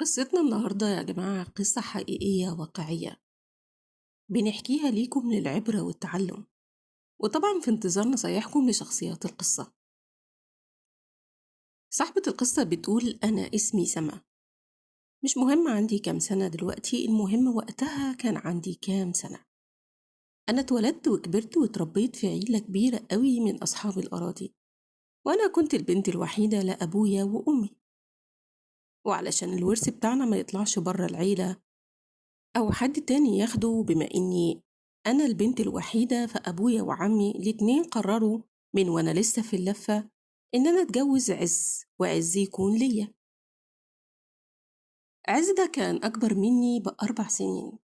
قصتنا النهاردة يا جماعة قصة حقيقية واقعية، بنحكيها ليكم للعبرة والتعلم، وطبعا في انتظار نصايحكم لشخصيات القصة. صاحبة القصة بتقول: أنا اسمي سما. مش مهم عندي كام سنة دلوقتي، المهم وقتها كان عندي كام سنة. أنا اتولدت وكبرت واتربيت في عيلة كبيرة قوي من أصحاب الأراضي، وأنا كنت البنت الوحيدة لأبويا وأمي. وعلشان الورث بتاعنا ما يطلعش بره العيلة أو حد تاني ياخده، بما إني أنا البنت الوحيدة، فأبويا وعمي الاتنين قرروا من وأنا لسه في اللفة إن أنا أتجوز عز، وعز يكون ليا. عز ده كان أكبر مني ب4 سنين،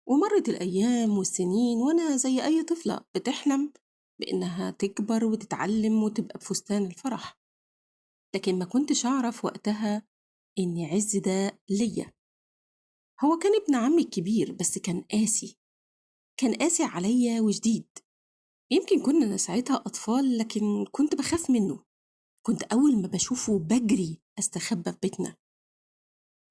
ومرت الأيام والسنين وأنا زي أي طفلة بتحلم بإنها تكبر وتتعلم وتبقى بفستان الفرح. لكن ما كنتش أعرف وقتها إن عز ده ليا. هو كان ابن عمي الكبير، بس كان قاسي عليا وشديد. يمكن كنا ساعتها أطفال، لكن كنت بخاف منه. كنت أول ما بشوفه بجري أستخبى في بيتنا.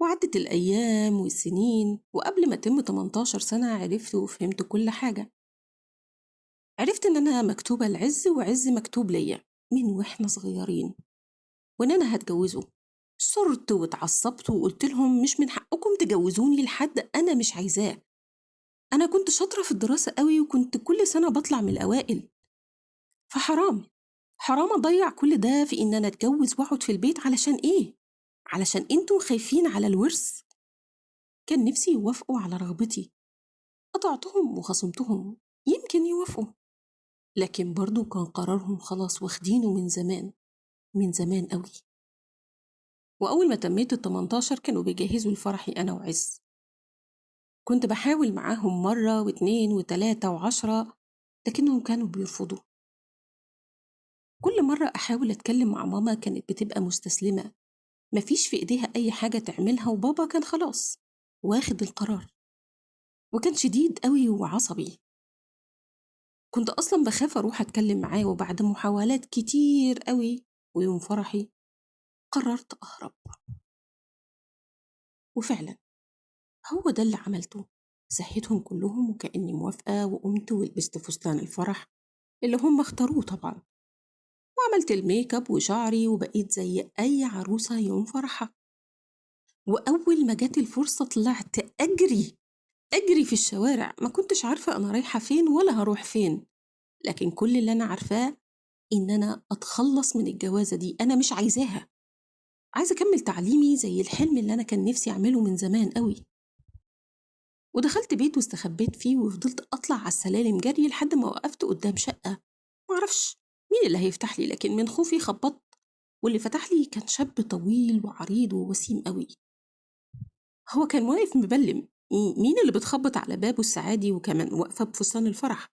وعدت الأيام والسنين، وقبل ما أتم 18 سنة عرفت وفهمت كل حاجة. عرفت إن أنا مكتوبة العز وعز مكتوب ليا من وإحنا صغيرين، وإن أنا هتجوزه. صرت واتعصبت وقلت لهم مش من حقكم تجوزوني لحد أنا مش عايزاه. أنا كنت شاطرة في الدراسة قوي، وكنت كل سنة بطلع من الأوائل، فحرام أضيع كل ده في إن أنا أتجوز وأقعد في البيت. علشان إيه؟ علشان أنتوا خايفين على الورث. كان نفسي يوافقوا على رغبتي، قطعتهم وخصمتهم يمكن يوافقوا، لكن برضو كان قرارهم خلاص واخدينه من زمان، من زمان قوي. وأول ما تميت ال18 كانوا بيجهزوا لفرحي أنا وعز. كنت بحاول معاهم مرة واتنين وتلاتة و10، لكنهم كانوا بيرفضوا. كل مرة أحاول أتكلم مع ماما كانت بتبقى مستسلمة، مفيش في إيديها أي حاجة تعملها، وبابا كان خلاص واخد القرار، وكان شديد قوي وعصبي. كنت أصلا بخاف أروح أتكلم معاه، وبعد محاولات كتير قوي ويوم فرحي قررت أهرب. وفعلا هو ده اللي عملته. صحيتهم كلهم وكأني موافقة، وقمت ولبست فستان الفرح اللي هم اختاروه طبعا، وعملت الميك اب وشعري وبقيت زي أي عروسة يوم فرحها. وأول ما جات الفرصة طلعت أجري في الشوارع. ما كنتش عارفة أنا رايحة فين ولا هروح فين، لكن كل اللي أنا عارفاه إن أنا أتخلص من الجوازة دي. أنا مش عايزاها، عايزة أكمل تعليمي زي الحلم اللي أنا كان نفسي أعمله من زمان قوي. ودخلت بيت واستخبيت فيه، وفضلت أطلع على السلالم جري لحد ما وقفت قدام شقة. معرفش مين اللي هيفتح لي، لكن من خوفي خبطت، واللي فتح لي كان شاب طويل وعريض ووسيم قوي. هو كان واقف مبلم. مين اللي بتخبط على بابه السعادي وكمان واقفة بفستان الفرح؟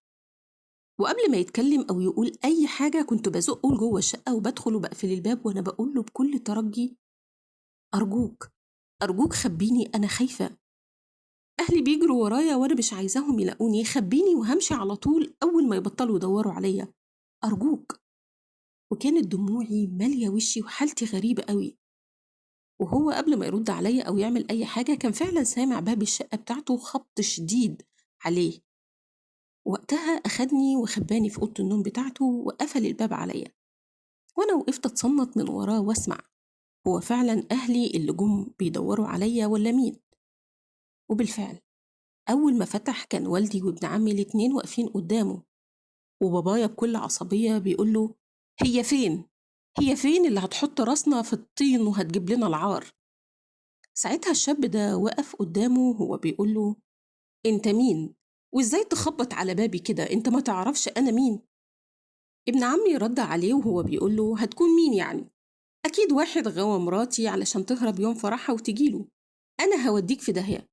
وقبل ما يتكلم أو يقول أي حاجة كنت بزقه لجوه الشقة وبدخل وبقفل الباب، وأنا بقول له بكل ترجي: أرجوك، أرجوك خبيني، أنا خايفة. أهلي بيجروا ورايا وأنا مش عايزاهم يلاقوني. خبيني وهمشي على طول أول ما يبطلوا يدوروا عليا، أرجوك. وكانت دموعي مالية وشي وحالتي غريبة قوي. وهو قبل ما يرد عليا أو يعمل أي حاجة كان فعلا سامع باب الشقة بتاعته خبط شديد عليه. وقتها أخدني وخباني في أوضة النوم بتاعته وقفل الباب عليا، وأنا وقفت أتصنت من وراه وأسمع هو فعلا أهلي اللي جم بيدوروا عليا ولا مين. وبالفعل أول ما فتح كان والدي وابن عمي الاتنين واقفين قدامه، وبابايا بكل عصبية بيقوله: هي فين؟ هي فين اللي هتحط راسنا في الطين وهتجيب لنا العار؟ ساعتها الشاب ده وقف قدامه وهو بيقوله: انت مين؟ وازاي تخبط على بابي كده؟ انت ما تعرفش انا مين؟ ابن عمي رد عليه وهو بيقوله: هتكون مين يعني؟ اكيد واحد غوى مراتي علشان تهرب يوم فرحها وتجيله. انا هوديك في داهية.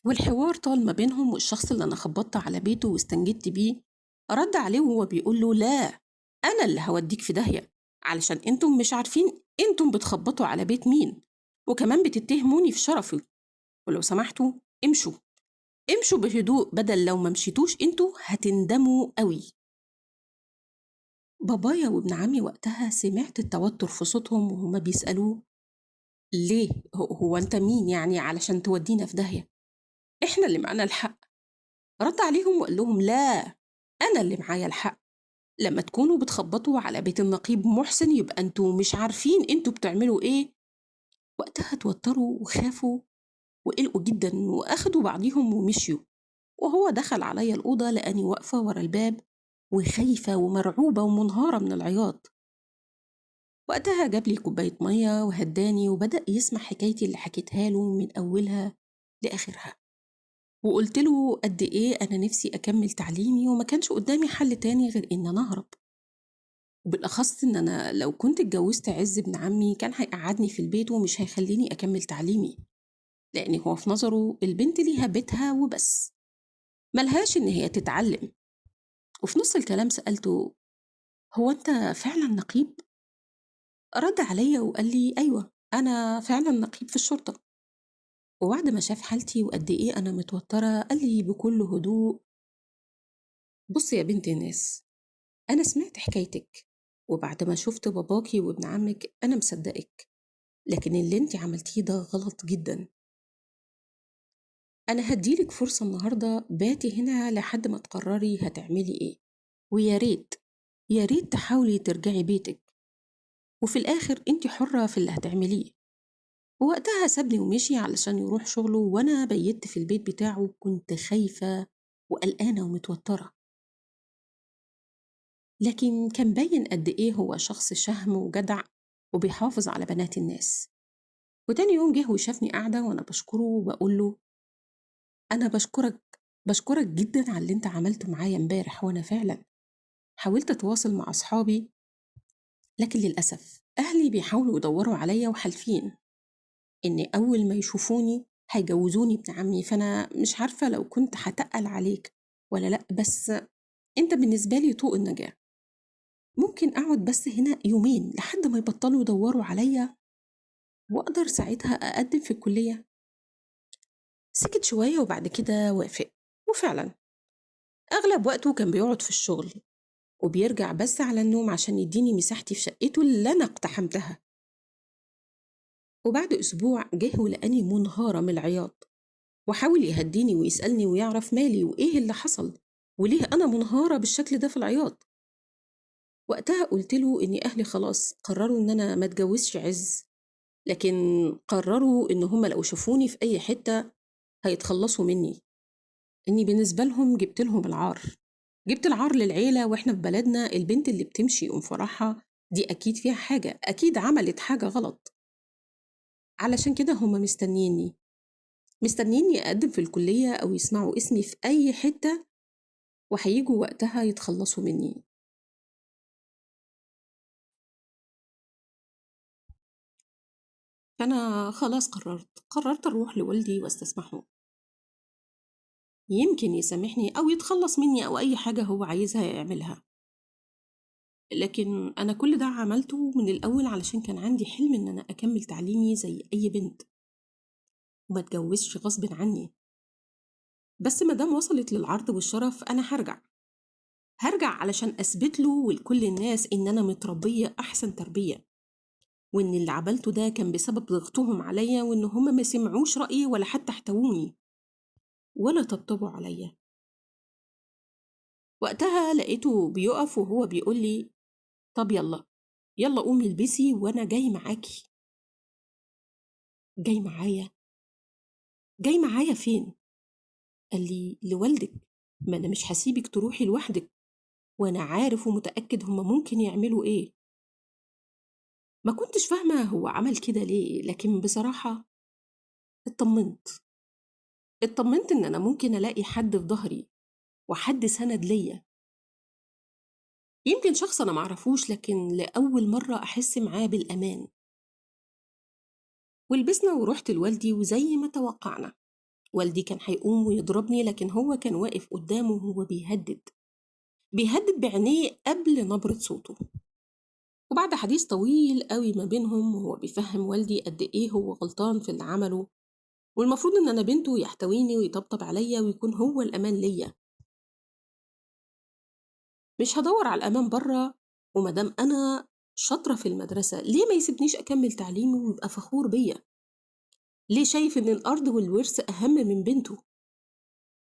والحوار طال ما بينهم، والشخص اللي انا خبطت على بيته واستنجدت بيه رد عليه وهو بيقوله: لا، انا اللي هوديك في داهية، علشان انتم مش عارفين انتم بتخبطوا على بيت مين، وكمان بتتهموني في شرفي. ولو سمحتوا امشوا، امشوا بهدوء، بدل لو ما مشيتوش انتوا هتندموا قوي. بابايا وابن عمي وقتها سمعت التوتر في صوتهم وهما بيسألوه: ليه؟ هو أنت مين يعني علشان تودينا في داهية؟ إحنا اللي معانا الحق. رد عليهم وقال لهم لا، أنا اللي معايا الحق. لما تكونوا بتخبطوا على بيت النقيب محسن يبقى أنتوا مش عارفين أنتوا بتعملوا إيه. وقتها اتوتروا وخافوا وقلقوا جدا وأخدوا بعضيهم ومشيوا. وهو دخل عليا الأوضة لقاني واقفة ورا الباب وخايفة ومرعوبة ومنهارة من العياط. وقتها جاب لي كوباية مية وهداني وبدأ يسمع حكايتي اللي حكيتها له من أولها لآخرها. وقلت له قد إيه أنا نفسي أكمل تعليمي وما كانش قدامي حل تاني غير إن أنا أهرب، وبالأخص إن أنا لو كنت اتجوزت عز ابن عمي كان هيقعدني في البيت ومش هيخليني أكمل تعليمي، لأن هو في نظره البنت ليها بيتها وبس، ملهاش إن هي تتعلم. وفي نص الكلام سألته: هو أنت فعلا نقيب؟ رد عليا وقال لي: أيوة، أنا فعلا نقيب في الشرطة. وبعد ما شاف حالتي وقد إيه أنا متوترة قال لي بكل هدوء: بص يا بنت الناس، أنا سمعت حكايتك، وبعد ما شفت باباكي وابن عمك أنا مصدقك، لكن اللي انت عملتيه ده غلط جدا. أنا هديلك فرصة النهاردة باتي هنا لحد ما تقرري هتعملي إيه، ويا ريت يا ريت تحاولي ترجعي بيتك، وفي الآخر انت حرة في اللي هتعمليه. ووقتها سابني ومشي علشان يروح شغله، وأنا بيت في البيت بتاعه كنت خايفة وقلقانة ومتوترة، لكن كان باين قد إيه هو شخص شهم وجدع وبيحافظ على بنات الناس. وتاني يوم جه وشافني قاعدة وأنا بشكره وبقول له: أنا بشكرك جدا على اللي أنت عملته معايا امبارح، وأنا فعلا حاولت أتواصل مع أصحابي، لكن للأسف أهلي بيحاولوا يدوروا عليا وحالفين إن أول ما يشوفوني هيجوزوني ابن عمي، فأنا مش عارفة لو كنت هتقل عليك ولا لأ، بس أنت بالنسبة لي طوق النجاة. ممكن أقعد بس هنا يومين لحد ما يبطلوا يدوروا عليا وأقدر ساعتها أقدم في الكلية؟ سكت شوية وبعد كده وافق. وفعلا أغلب وقته كان بيقعد في الشغل وبيرجع بس على النوم عشان يديني مساحتي في شقته اللي أنا اقتحمتها. وبعد أسبوع جه ولقاني منهارة من العياط، وحاول يهديني ويسألني ويعرف مالي وإيه اللي حصل وليه أنا منهارة بالشكل ده في العياط. وقتها قلت له إني أهلي خلاص قرروا إن أنا ما اتجوزش عز، لكن قرروا إن هم لو شافوني في أي حتة هيتخلصوا مني، إني بالنسبة لهم جبت لهم العار، جبت العار للعيلة. وإحنا في بلدنا البنت اللي بتمشي أم فرحها دي أكيد فيها حاجة، أكيد عملت حاجة غلط. علشان كده هم مستنيني أقدم في الكلية أو يسمعوا اسمي في أي حتة وهيجوا وقتها يتخلصوا مني. فأنا خلاص قررت أروح لوالدي واستسمحه، يمكن يسامحني أو يتخلص مني أو أي حاجة هو عايزها يعملها. لكن أنا كل ده عملته من الأول علشان كان عندي حلم إن أنا أكمل تعليمي زي أي بنت وما اتجوزش غصب عني. بس مادام وصلت للعرض والشرف أنا هرجع علشان أثبت له ولكل الناس إن أنا متربية أحسن تربية، وإن اللي عملته ده كان بسبب ضغطهم عليا، وإن هما ما سمعوش رأيي ولا حتى احتووني ولا طبطبوا عليا. وقتها لقيته بيقف وهو بيقول لي: طب يلا قومي البسي وأنا جاي معاكي. جاي معايا؟ جاي معايا فين؟ قال لي: لوالدك، ما أنا مش هسيبك تروحي لوحدك، وأنا عارف ومتأكد هما ممكن يعملوا إيه. ما كنتش فاهمة هو عمل كده ليه، لكن بصراحة اطمنت اطمنت إن أنا ممكن ألاقي حد في ظهري وحد سند ليا، يمكن شخص أنا معرفوش لكن لأول مرة أحس معاه بالأمان. ولبسنا ورحت لوالدي، وزي ما توقعنا والدي كان هيقوم ويضربني، لكن هو كان واقف قدامه وهو بيهدد بعينيه قبل نبرة صوته. وبعد حديث طويل قوي ما بينهم وهو بيفهم والدي قد إيه هو غلطان في اللي عمله، والمفروض إن أنا بنته يحتويني ويطبطب عليا ويكون هو الأمان ليا، مش هدور على الأمان بره، ومادام أنا شاطرة في المدرسة، ليه ما يسيبنيش أكمل تعليمي ويبقى فخور بيا؟ ليه شايف إن الأرض والورث أهم من بنته؟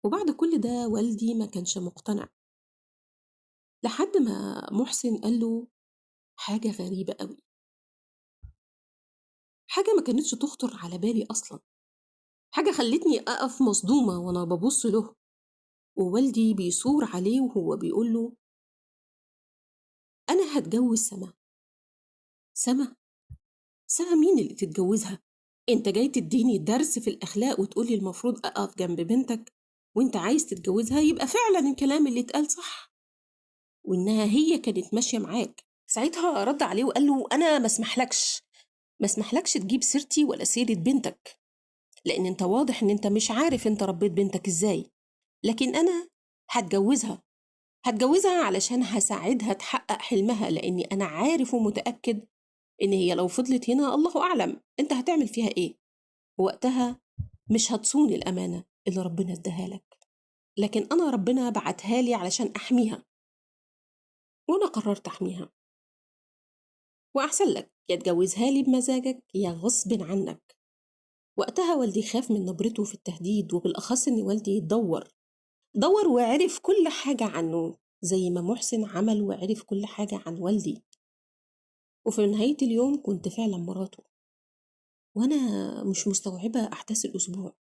وبعد كل ده والدي ما كانش مقتنع، لحد ما محسن قال له حاجة غريبة قوي، حاجة ما كانتش تخطر على بالي أصلا، حاجة خلتني أقف مصدومة وأنا ببص له، ووالدي بيثور عليه وهو بيقول له أنا هتجوز سما. سما؟ سما مين اللي تتجوزها؟ أنت جاي تديني درس في الأخلاق وتقولي المفروض أقف جنب بنتك وأنت عايز تتجوزها؟ يبقى فعلا الكلام اللي اتقال صح، وإنها هي كانت ماشية معاك. ساعتها رد عليه وقال له أنا ما اسمحلكش تجيب سيرتي ولا سيرة بنتك، لأن أنت واضح إن أنت مش عارف أنت ربيت بنتك إزاي، لكن أنا هتجوزها. هتجوزها علشان هساعدها تحقق حلمها، لأني أنا عارف ومتأكد إن هي لو فضلت هنا الله أعلم أنت هتعمل فيها إيه، ووقتها مش هتصون الأمانة اللي ربنا اداها لك، لكن أنا ربنا بعتها لي علشان أحميها، وأنا قررت أحميها، وأحسن لك يا تجوزها لي بمزاجك يا غصب عنك. وقتها والدي خاف من نبرته في التهديد، وبالأخص إن والدي دور وعرف كل حاجة عنه زي ما محسن عمل وعرف كل حاجة عن والدي. وفي نهاية اليوم كنت فعلا مراته، وأنا مش مستوعبة أحداث الأسبوع،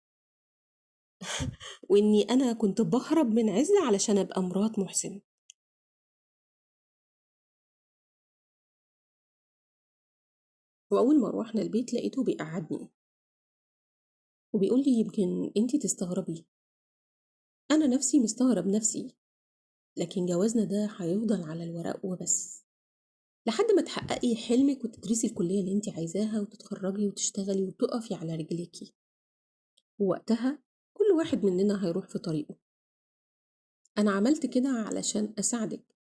وإني أنا كنت بهرب من عزة علشان أبقى مرات محسن. وأول ما روحنا البيت لقيته بيقعدني وبيقول لي يمكن أنتي تستغربي، أنا نفسي مستغرب نفسي، لكن جوازنا ده هيفضل على الورق وبس لحد ما تحققي حلمك وتدرسي الكلية اللي انتي عايزاها وتتخرجي وتشتغلي وتقفي على رجليكي، ووقتها كل واحد مننا هيروح في طريقه. أنا عملت كده علشان أساعدك،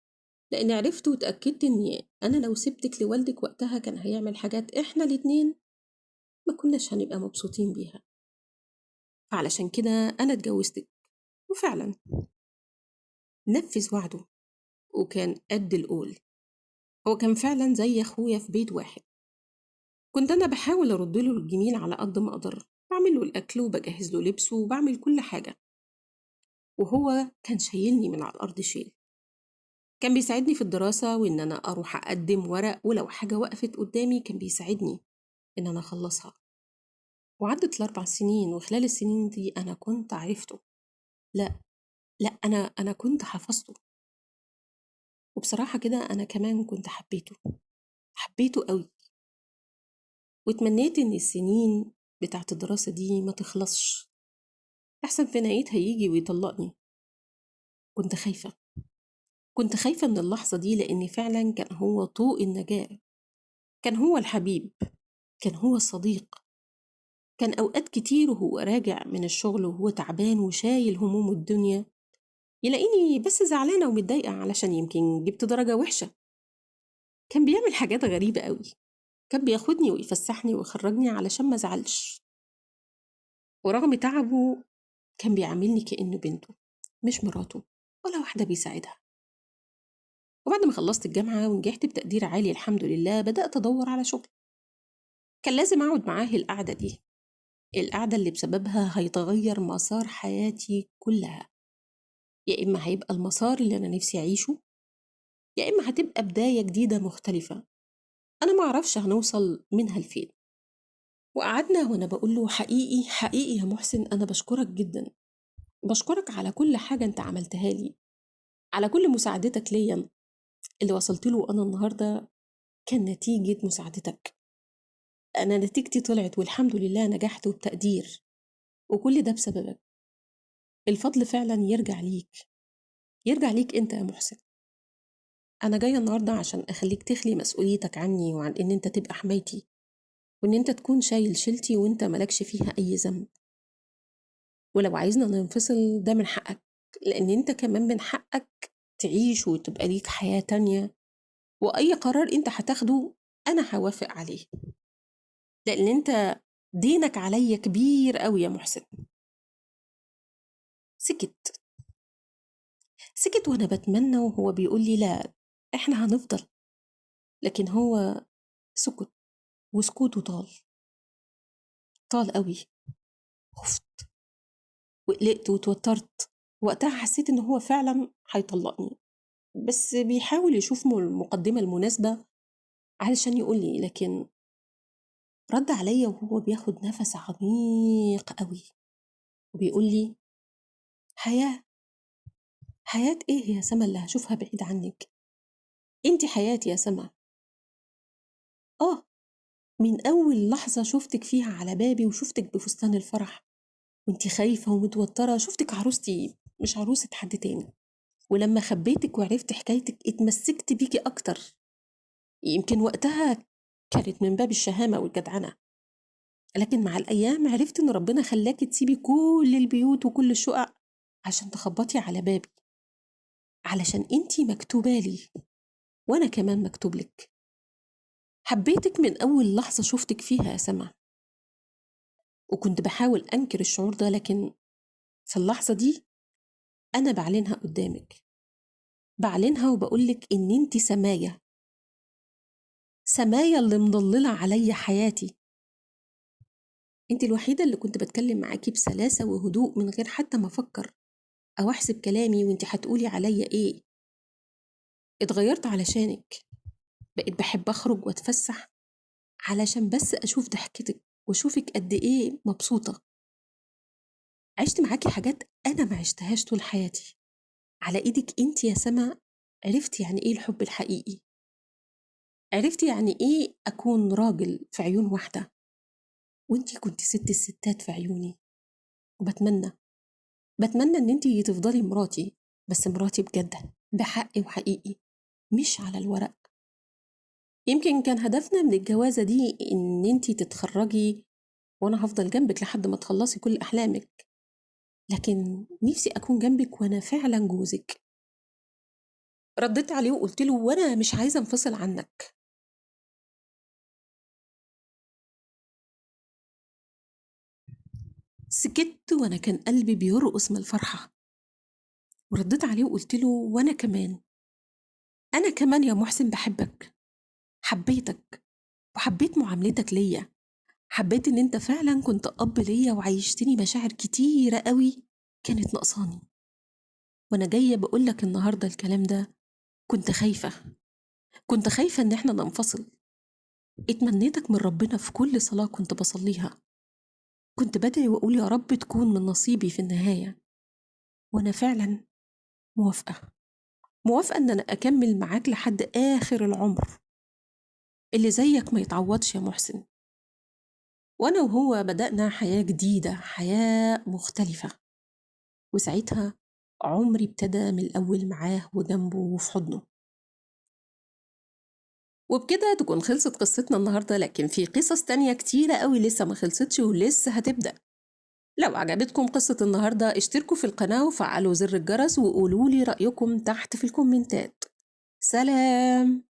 لأن عرفت وتأكدت إن أنا لو سبتك لوالدك وقتها كان هيعمل حاجات إحنا الاتنين ما كناش هنبقى مبسوطين بيها، فعلشان كده أنا اتجوزتك. وفعلا نفذ وعده وكان قد القول، هو كان فعلا زي أخويا في بيت واحد. كنت أنا بحاول أرد له الجميل على قد ما أقدر، بعمل له الأكل وبجهز له لبسه وبعمل كل حاجة، وهو كان شايلني من على الأرض شيل. كان بيساعدني في الدراسة وإن أنا أروح أقدم ورق، ولو حاجة وقفت قدامي كان بيساعدني إن أنا أخلصها. وعدت ال4 سنين، وخلال السنين دي أنا كنت عرفته، لا لا أنا كنت حفظته، وبصراحة كده أنا كمان كنت حبيته قوي، واتمنيت إن السنين بتاعت الدراسة دي ما تخلصش، أحسن في نهايتها يجي ويطلقني. كنت خايفة، كنت خايفة من اللحظة دي، لأن فعلا كان هو طوق النجاة، كان هو الحبيب، كان هو الصديق. كان أوقات كتير وهو راجع من الشغل وهو تعبان وشايل هموم الدنيا يلاقيني بس زعلانة ومتضايقة علشان يمكن جبت درجة وحشة. كان بيعمل حاجات غريبة قوي، كان بياخدني ويفسحني ويخرجني علشان ما زعلش، ورغم تعبه كان بيعاملني كأنه بنته مش مراته ولا واحدة بيساعدها. وبعد ما خلصت الجامعة ونجحت بتقدير عالي الحمد لله بدأت أدور على شغل. كان لازم أقعد معاه القعدة دي، القعدة اللي بسببها هيتغير مسار حياتي كلها، يا إما هيبقى المسار اللي أنا نفسي أعيشه، يا إما هتبقى بداية جديدة مختلفة أنا معرفش هنوصل منها لفين. وقعدنا وأنا بقول له حقيقي حقيقي يا محسن أنا بشكرك جدا، بشكرك على كل حاجة أنت عملتها لي، على كل مساعدتك ليا. اللي وصلت له أنا النهاردة كان نتيجة مساعدتك، أنا نتيجتي طلعت والحمد لله نجحت وبتقدير، وكل ده بسببك. الفضل فعلا يرجع ليك، يرجع ليك أنت يا محسن. أنا جاية النهاردة عشان أخليك تخلي مسؤوليتك عني وعن إن أنت تبقى حمايتي، وإن أنت تكون شايل شيلتي وأنت ملكش فيها أي ذنب. ولو عايزنا ننفصل ده من حقك، لأن أنت كمان من حقك تعيش وتبقى ليك حياة تانية، وأي قرار أنت هتاخده أنا هوافق عليه، لأن أنت دينك عليا كبير قوي يا محسن. سكت، سكت وأنا بتمنى وهو بيقول لي لا إحنا هنفضل، لكن هو سكت، وسكوته طال قوي. خفت وقلقت وتوترت. وقتها حسيت إن هو فعلا هيطلقني، بس بيحاول يشوف المقدمة المناسبة علشان يقولي. لكن رد عليا وهو بياخد نفس عميق قوي وبيقولي: حياة. حياة إيه يا سما اللي هشوفها بعيد عنك؟ انتي حياتي يا سما. آه، من أول لحظة شفتك فيها على بابي وشفتك بفستان الفرح وانتي خايفة ومتوترة، شفتك عروستي مش عروسة حد تاني. ولما خبيتك وعرفت حكايتك اتمسكت بيكي أكتر. يمكن وقتها كانت من باب الشهامة والجدعنة، لكن مع الأيام عرفت إن ربنا خلاكي تسيبي كل البيوت وكل الشقق عشان تخبطي على بابي، علشان انتي مكتوبة لي وأنا كمان مكتوب لك. حبيتك من أول لحظة شفتك فيها يا سما، وكنت بحاول أنكر الشعور ده، لكن في اللحظة دي أنا بعلنها قدامك، بعلنها وبقولك إن انتي سمايا، سمايا اللي مضللة عليا حياتي. انتي الوحيدة اللي كنت بتكلم معاكي بسلاسة وهدوء من غير حتى ما أفكر أو أحسب كلامي وانتي هتقولي عليا إيه. اتغيرت علشانك، بقيت بحب أخرج وأتفسح علشان بس أشوف ضحكتك وأشوفك قد إيه مبسوطة. عشت معاكي حاجات أنا ما عشتهاش طول حياتي. على إيدك انتي يا سما عرفت يعني إيه الحب الحقيقي، عرفت يعني إيه أكون راجل في عيون واحدة، وانتي كنت ست الستات في عيوني. وبتمنى إن انتي تفضلي مراتي، بس مراتي بجد، بحق وحقيقي، مش على الورق. يمكن كان هدفنا من الجوازة دي إن انتي تتخرجي وأنا هفضل جنبك لحد ما تخلصي كل أحلامك، لكن نفسي أكون جنبك وأنا فعلا جوزك. رديت عليه وقلت له: وأنا مش عايزة أنفصل عنك. سكت وأنا كان قلبي بيرقص من الفرحة، ورديت عليه وقلت له: وأنا كمان، أنا كمان يا محسن بحبك، حبيتك وحبيت معاملتك ليا، حبيت إن أنت فعلا كنت أب ليا وعيشتني مشاعر كتيرة قوي كانت ناقصاني. وأنا جاية بقولك النهاردة الكلام ده، كنت خايفة، كنت خايفة إن إحنا ننفصل. اتمنيتك من ربنا في كل صلاة كنت بصليها، كنت بدعي وأقول يا رب تكون من نصيبي في النهاية. وأنا فعلا موافقة، موافقة إن أنا أكمل معاك لحد آخر العمر. اللي زيك ما يتعوضش يا محسن. وأنا وهو بدأنا حياة جديدة، حياة مختلفة. وساعتها عمري ابتدى من الأول معاه وجنبه وفي حضنه. وبكده تكون خلصت قصتنا النهاردة، لكن في قصص تانية كتيرة قوي لسه ما خلصتش ولسه هتبدأ. لو عجبتكم قصة النهاردة اشتركوا في القناة وفعلوا زر الجرس وقولوا لي رأيكم تحت في الكومنتات. سلام.